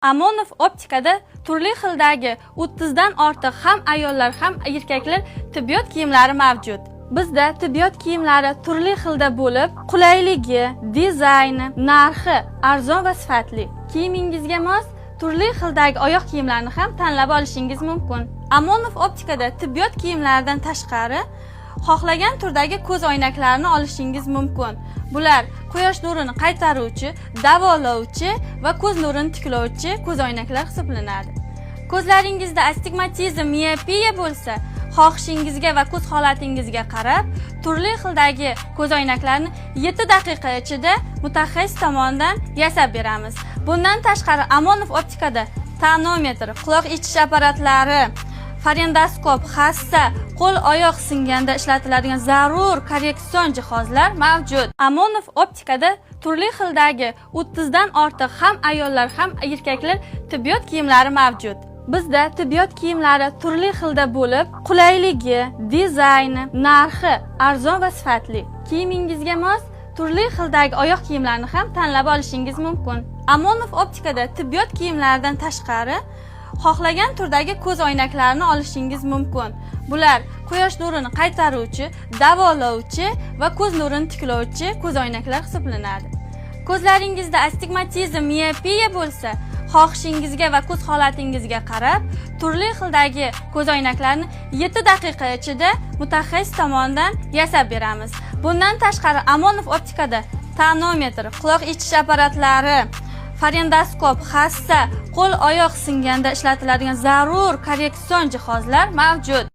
Amonov optikada turli xildagi 30 dan ortiq ham ayollar ham erkaklar tibbiyot kiyimlari mavjud. Bizda tibbiyot kiyimlari turli xilda bo'lib, qulayligi, dizayni, narxi arzon va sifatli. Kiyimingizga mos turli xildagi oyoq kiyimlarni ham tanlab olishingiz mumkin. Amonov optikada tibbiyot kiyimlaridan tashqari xohlagan turdagi ko'z oynaklarini olishingiz mumkin. Bular quyosh nurini qaytaruvchi, davolovchi va ko'z nurini tiklovchi ko'z oynaklar hisoblanadi. Ko'zlaringizda astigmatizm, miopiya bo'lsa, xohishingizga va ko'z holatingizga qarab, turli xildagi ko'z oynaklarni 7 daqiqa ichida mutaxassis tomonidan yasab beramiz. Bundan tashqari Amonov optikada tonometr, quloq eshitish apparatlari, farendoskop, hassa, qo'l-oyoq singanda ishlatiladigan zarur korreksion jihozlar mavjud. Amonov optikada turli xildagi 30 dan ortiq ham ayollar ham erkaklar tibbiyot kiyimlari mavjud. Bizda tibbiyot kiyimlari turli xilda bo'lib, qulayligi, dizayni, narxi arzon va sifatli. Kiyimingizga mos turli xildagi oyoq kiyimlarni ham tanlab olishingiz mumkin. Amonov optikada tibbiyot kiyimlaridan tashqari xohlagan turdagi ko'z oynaklarini olishingiz mumkin. Bular quyosh nurini qaytaruvchi, davolovchi va ko'z nurini tiklovchi ko'z oynaklar hisoblanadi. Ko'zlaringizda astigmatizm, miopiya bo'lsa, xohishingizga va ko'z holatingizga qarab, turli xildagi ko'z oynaklarni 7 daqiqa ichida mutaxassis tomonidan yasab beramiz. Bundan tashqari Amonov optikada tonometr, quloq eshitish apparatlari, farendoskop, hassa, qo'l-oyoq singanda ishlatiladigan zarur korreksion jihozlar mavjud.